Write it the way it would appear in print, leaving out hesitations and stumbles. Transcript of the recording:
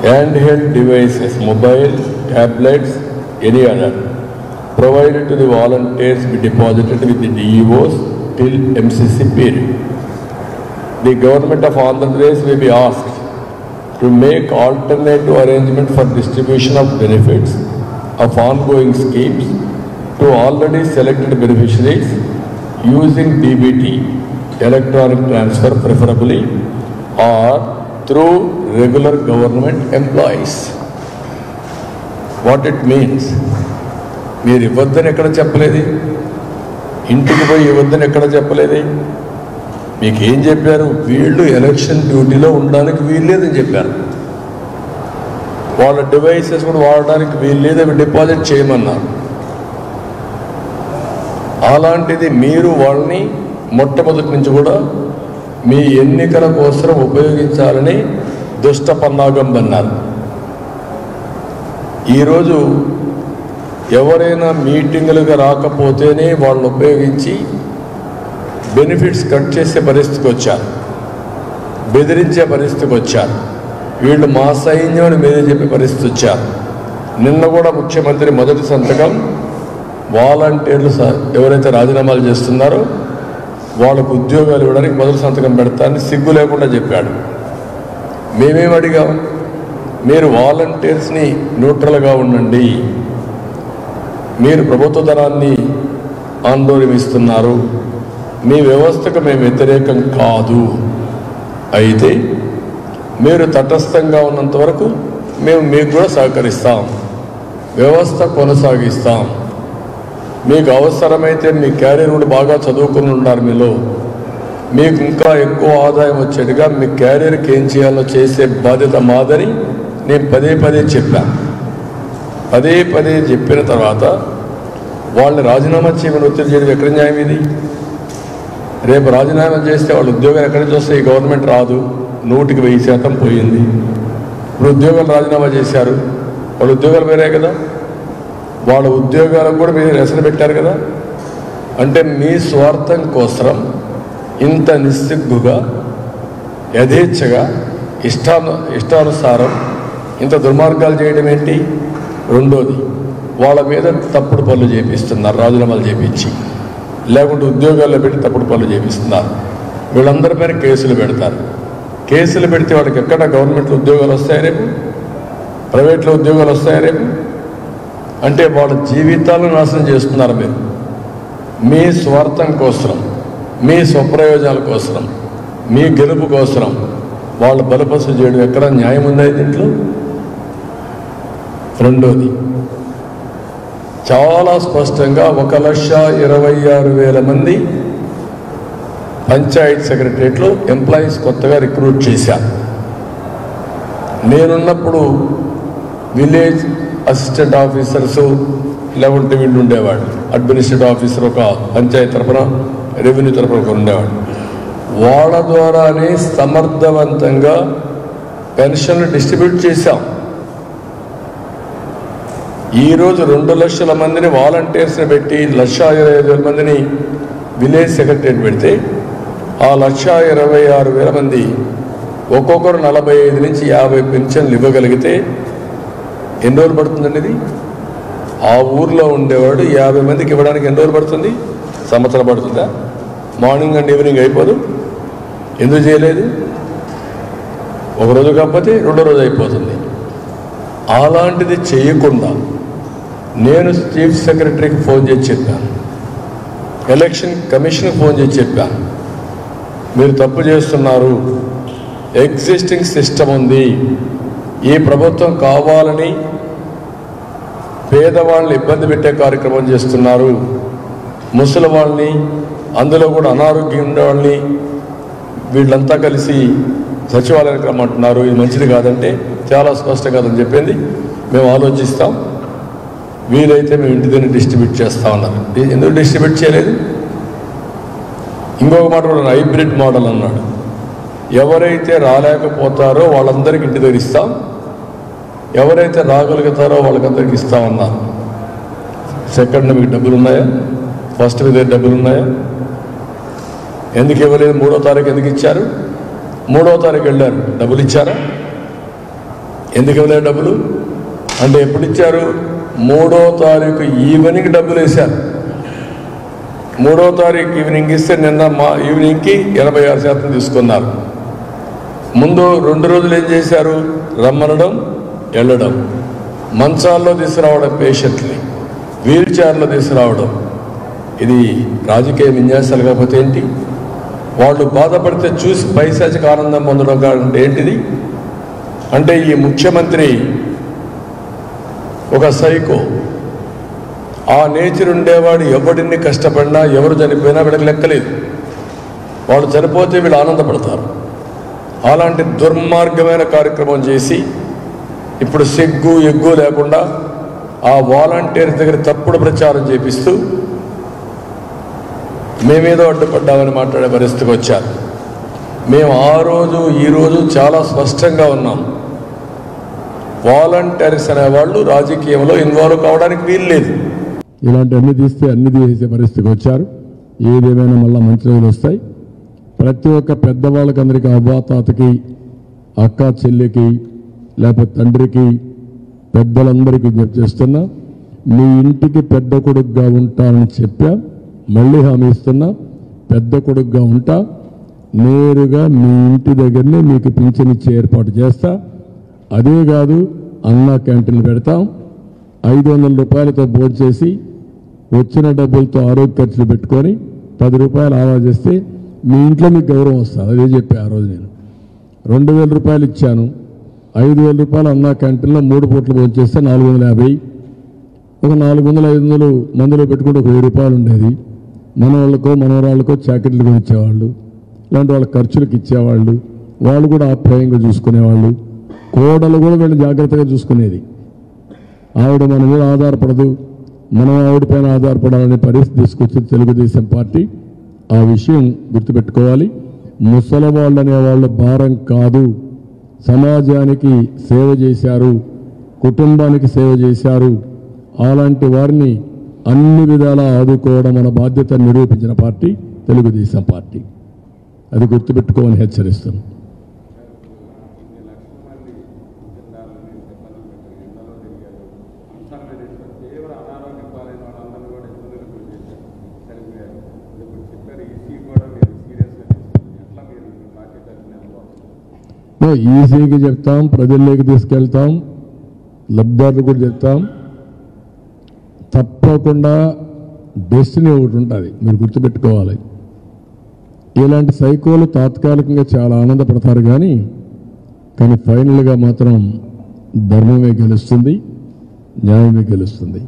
handheld devices, mobile, tablets, any other, provided to the volunteers be deposited with the DEOs till MCC period. The government of Andhra Pradesh may be asked to make alternative arrangement for distribution of benefits of ongoing schemes to already selected beneficiaries using DBT, electronic transfer preferably, or through regular government employees. What it means? మీరు ఇవ్వద్దని ఎక్కడ చెప్పలేదు, ఇంటికి పోయి ఇవ్వద్దని ఎక్కడ చెప్పలేదు. మీకు ఏం చెప్పారు? వీళ్ళు ఎలక్షన్ డ్యూటీలో ఉండడానికి వీల్లేదని చెప్పారు. వాళ్ళ డివైసెస్ కూడా వాడడానికి వీల్లేదు, అవి డిపాజిట్ చేయమన్నారు. అలాంటిది మీరు వాళ్ళని మొట్టమొదటి నుంచి కూడా మీ ఎన్నికల కోసం ఉపయోగించాలని దుష్ట పన్నాగం అన్నారు. ఈరోజు ఎవరైనా మీటింగులుగా రాకపోతేనే వాళ్ళని ఉపయోగించి బెనిఫిట్స్ కట్ చేసే పరిస్థితికి వచ్చారు, బెదిరించే పరిస్థితికి వచ్చారు. వీళ్ళు మా సైన్యం అని మీరే చెప్పే పరిస్థితి వచ్చారు. నిన్న కూడా ముఖ్యమంత్రి మొదటి సంతకం వాలంటీర్లు ఎవరైతే రాజీనామాలు చేస్తున్నారో వాళ్ళకు ఉద్యోగాలు ఇవ్వడానికి మొదటి సంతకం పెడతానని సిగ్గు లేకుండా చెప్పాడు. మేమేం అడిగాం? మీరు వాలంటీర్స్ని న్యూట్రల్గా ఉండండి, మీరు ప్రభుత్వ ధనాన్ని ఆందోళనిస్తున్నారు, మీ వ్యవస్థకు మేము వ్యతిరేకం కాదు, అయితే మీరు తటస్థంగా ఉన్నంత వరకు మేము మీకు కూడా సహకరిస్తాం, వ్యవస్థ కొనసాగిస్తాం. మీకు అవసరమైతే మీ క్యారియర్ కూడా బాగా చదువుకుని ఉన్నారు, మీలో మీకు ఇంకా ఎక్కువ ఆదాయం వచ్చేట్టుగా మీ క్యారియర్కి ఏం చేయాలో చేసే బాధ్యత మాదని నేను పదే పదే చెప్పాను. పదే పదే చెప్పిన తర్వాత వాళ్ళని రాజీనామా చేయమని ఒత్తిడి చేయడం ఎక్కడ న్యాయం? ఇది రేపు రాజీనామా చేస్తే వాళ్ళ ఉద్యోగాలు ఎక్కడి నుంచి వస్తాయి? గవర్నమెంట్ రాదు, 100% పోయింది. ఇప్పుడు ఉద్యోగాలు రాజీనామా చేశారు, వాళ్ళ ఉద్యోగాలు వేరే కదా, వాళ్ళ ఉద్యోగాలకు కూడా మీరు రెసలు పెట్టారు కదా. అంటే మీ స్వార్థం కోసం ఇంత నిస్సిగ్గుగా, యథేచ్ఛగా, ఇష్టానుసారం ఇంత దుర్మార్గాలు చేయడం ఏంటి? రెండోది, వాళ్ళ మీద తప్పుడు పనులు చేపిస్తున్నారు, రాజీనామాలు చేపించి, లేకుంటే ఉద్యోగాల్లో పెట్టి తప్పుడు పనులు చేపిస్తున్నారు. వీళ్ళందరి పైన కేసులు పెడతారు. కేసులు పెడితే వాడికి ఎక్కడ గవర్నమెంట్లో ఉద్యోగాలు వస్తాయి రేపు? ప్రైవేట్లో ఉద్యోగాలు వస్తాయి రేపు? అంటే వాళ్ళ జీవితాలను నాశనం చేస్తున్నారు మీరు. మీ స్వార్థం కోసం, మీ స్వప్రయోజనాల కోసం, మీ గెలుపు కోసం వాళ్ళు బలపసు చేయడం ఎక్కడ న్యాయం ఉందా దీంట్లో? రెండోది, చాలా స్పష్టంగా 1,26,000 మంది పంచాయత్ సెక్రటరియట్లో ఎంప్లాయీస్ కొత్తగా రిక్రూట్ చేశారు. నేనున్నప్పుడు విలేజ్ అసిస్టెంట్ ఆఫీసర్సు లేకుంటే వీళ్ళు ఉండేవాడు, అడ్మినిస్ట్రేటివ్ ఆఫీసర్ ఒక పంచాయతీ తరఫున, రెవెన్యూ తరఫున ఒక ఉండేవాడు. వాళ్ళ ద్వారానే సమర్థవంతంగా పెన్షన్లు డిస్ట్రిబ్యూట్ చేశాం. ఈరోజు 2 లక్షల మందిని వాలంటీర్స్ని పెట్టి 1,25,000 మందిని విలేజ్ సెక్రటరియట్ పెడితే ఆ 1,26,000 మంది ఒక్కొక్కరు 45 నుంచి 50 పెన్షన్లు ఇవ్వగలిగితే ఎన్ని రోజులు పడుతుందండి? ఇది ఆ ఊర్లో ఉండేవాడు 50 మందికి ఇవ్వడానికి ఎన్ని రోజులు పడుతుంది? సంవత్సరం పడుతుందా? మార్నింగ్ అండ్ ఈవినింగ్ అయిపోదు? ఎందుకు చేయలేదు? ఒకరోజు కాకపోతే రెండో రోజు అయిపోతుంది. అలాంటిది చేయకుండా నేను చీఫ్ సెక్రటరీకి ఫోన్ చేసి చెప్పాను, ఎలక్షన్ కమిషన్కి ఫోన్ చేసి చెప్పాను, మీరు తప్పు చేస్తున్నారు, ఎగ్జిస్టింగ్ సిస్టమ్ ఉంది, ఈ ప్రభుత్వం కావాలని పేదవాళ్ళని ఇబ్బంది పెట్టే కార్యక్రమం చేస్తున్నారు, ముసలి వాళ్ళని, అందులో కూడా అనారోగ్యం ఉండేవాళ్ళని వీళ్ళంతా కలిసి సచివాలయానికి రమ్మంటున్నారు, ఇది మంచిది కాదంటే చాలా స్పష్టం కాదని చెప్పింది. మేము ఆలోచిస్తాం, వీలైతే మేము ఇంటి దగ్గర డిస్ట్రిబ్యూట్ చేస్తా ఉన్నారు. ఎందుకు డిస్ట్రిబ్యూట్ చేయలేదు? ఇంకొక మాట కూడా హైబ్రిడ్ మోడల్ అన్నాడు. ఎవరైతే రాలేకపోతారో వాళ్ళందరికీ ఇంటి దగ్గర ఇస్తాం, ఎవరైతే రాగలుగుతారో వాళ్ళకందరికి ఇస్తామన్నారు. సెకండ్ మీకు డబ్బులు ఉన్నాయా? ఫస్ట్ మీ దగ్గర డబ్బులు ఉన్నాయా? ఎందుకు ఇవ్వలేదు? 3వ తారీఖు ఎందుకు ఇచ్చారు? 3వ తారీఖు వెళ్ళారు, డబ్బులు ఇచ్చారా? ఎందుకు ఇవ్వలేదు డబ్బులు అంటే ఎప్పుడు ఇచ్చారు? 3వ తారీఖు ఈవినింగ్ డబ్బులు వేశారు. 3వ తారీఖు ఈవినింగ్ ఇస్తే నిన్న ఈవినింగ్కి 86% తీసుకున్నారు. ముందు 2 రోజులు ఏం చేశారు? రమ్మనడం, వెళ్ళడం, మంచాల్లో తీసుకురావడం, పేషెంట్ని వీల్ చైర్లో తీసుకురావడం. ఇది రాజకీయ విన్యాసాలు కాకపోతే ఏంటి? వాళ్ళు బాధపడితే చూసి పైశాచిక ఆనందం పొందడం కాదంటే ఏంటిది? అంటే ఈ ముఖ్యమంత్రి ఒక సైకో. ఆ నేచర్ ఉండేవాడు ఎవడిని కష్టపడినా, ఎవరు చనిపోయినా వీళ్ళకి లెక్కలేదు. వాళ్ళు చనిపోతే వీళ్ళు ఆనందపడతారు. అలాంటి దుర్మార్గమైన కార్యక్రమం చేసి ఇప్పుడు సిగ్గు ఎగ్గు లేకుండా ఆ వాలంటీర్స్ దగ్గర తప్పుడు ప్రచారం చేపిస్తూ మేమేదో అడ్డుపడ్డామని మాట్లాడే పరిస్థితికి వచ్చారు. మేము ఆ రోజు ఈరోజు చాలా స్పష్టంగా ఉన్నాం. వాలంటీర్స్ అనేవాళ్ళు రాజకీయంలో ఇన్వాల్వ్ కావడానికి వీలు లేదు. ఇలాంటి అన్ని తీస్తే అన్ని తీసే పరిస్థితికి వచ్చారు. ఏదేమైనా మళ్ళీ మంచి రోజులు వస్తాయి. ప్రతి ఒక్క పెద్దవాళ్ళకి అందరికీ అవ్వాతాతకి, అక్క చెల్లికి, లేకపోతే తండ్రికి, పెద్దలందరికీ విజ్ఞప్తి చేస్తున్నా, మీ ఇంటికి పెద్ద కొడుకుగా ఉంటానని చెప్పా. మళ్ళీ హామీ ఇస్తున్నా, పెద్ద కొడుకుగా ఉంటా. నేరుగా మీ ఇంటి దగ్గరనే మీకు పింఛన్ ఇచ్చే ఏర్పాటు చేస్తా. అదే కాదు, అన్నా క్యాంటీన్లు పెడతాం. 500 రూపాయలతో భోజనం చేసి వచ్చిన డబ్బులతో ఆరోగ్య ఖర్చులు పెట్టుకొని 10 రూపాయలు ఆదా చేస్తే మీ ఇంట్లో మీకు గౌరవం వస్తుంది. అదే చెప్పా ఆ రోజు. నేను 2000 రూపాయలు ఇచ్చాను. 5000 రూపాయలు అన్నా క్యాంటీన్లో 3 పూటలు భోజనం చేస్తే 450. ఒక 400-500 మందులో పెట్టుకుంటే ఒక 1000 రూపాయలు ఉండేది. మనవాళ్ళకో మనవరాళ్ళకో జాకెట్లు కొనిచ్చేవాళ్ళు, ఇలాంటి వాళ్ళ ఖర్చులకు ఇచ్చేవాళ్ళు. వాళ్ళు కూడా ఆప్యాయంగా చూసుకునేవాళ్ళు. కోడలు కూడా వీళ్ళు జాగ్రత్తగా చూసుకునేది. ఆవిడ మన మీద ఆధారపడదు, మనం ఆవిడపైన ఆధారపడాలనే పరిస్థితి తీసుకొచ్చింది తెలుగుదేశం పార్టీ. ఆ విషయం గుర్తుపెట్టుకోవాలి. ముసలి వాళ్ళు అనేవాళ్ళు భారం కాదు. సమాజానికి సేవ చేశారు, కుటుంబానికి సేవ చేశారు. అలాంటి వారిని అన్ని విధాలా ఆదుకోవడం మన బాధ్యత నిరూపించిన పార్టీ తెలుగుదేశం పార్టీ. అది గుర్తుపెట్టుకోమని హెచ్చరిస్తున్నాం. ఈసీకి చెప్తాం, ప్రజల్లోకి తీసుకెళ్తాం, లబ్ధిదారులు కూడా చెప్తాం. తప్పకుండా డెస్టినీ ఒకటి ఉంటుంది, మీరు గుర్తుపెట్టుకోవాలి. ఇలాంటి సైకోలు తాత్కాలికంగా చాలా ఆనందపడతారు, కానీ ఫైనల్గా మాత్రం ధర్మమే గెలుస్తుంది, న్యాయమే గెలుస్తుంది.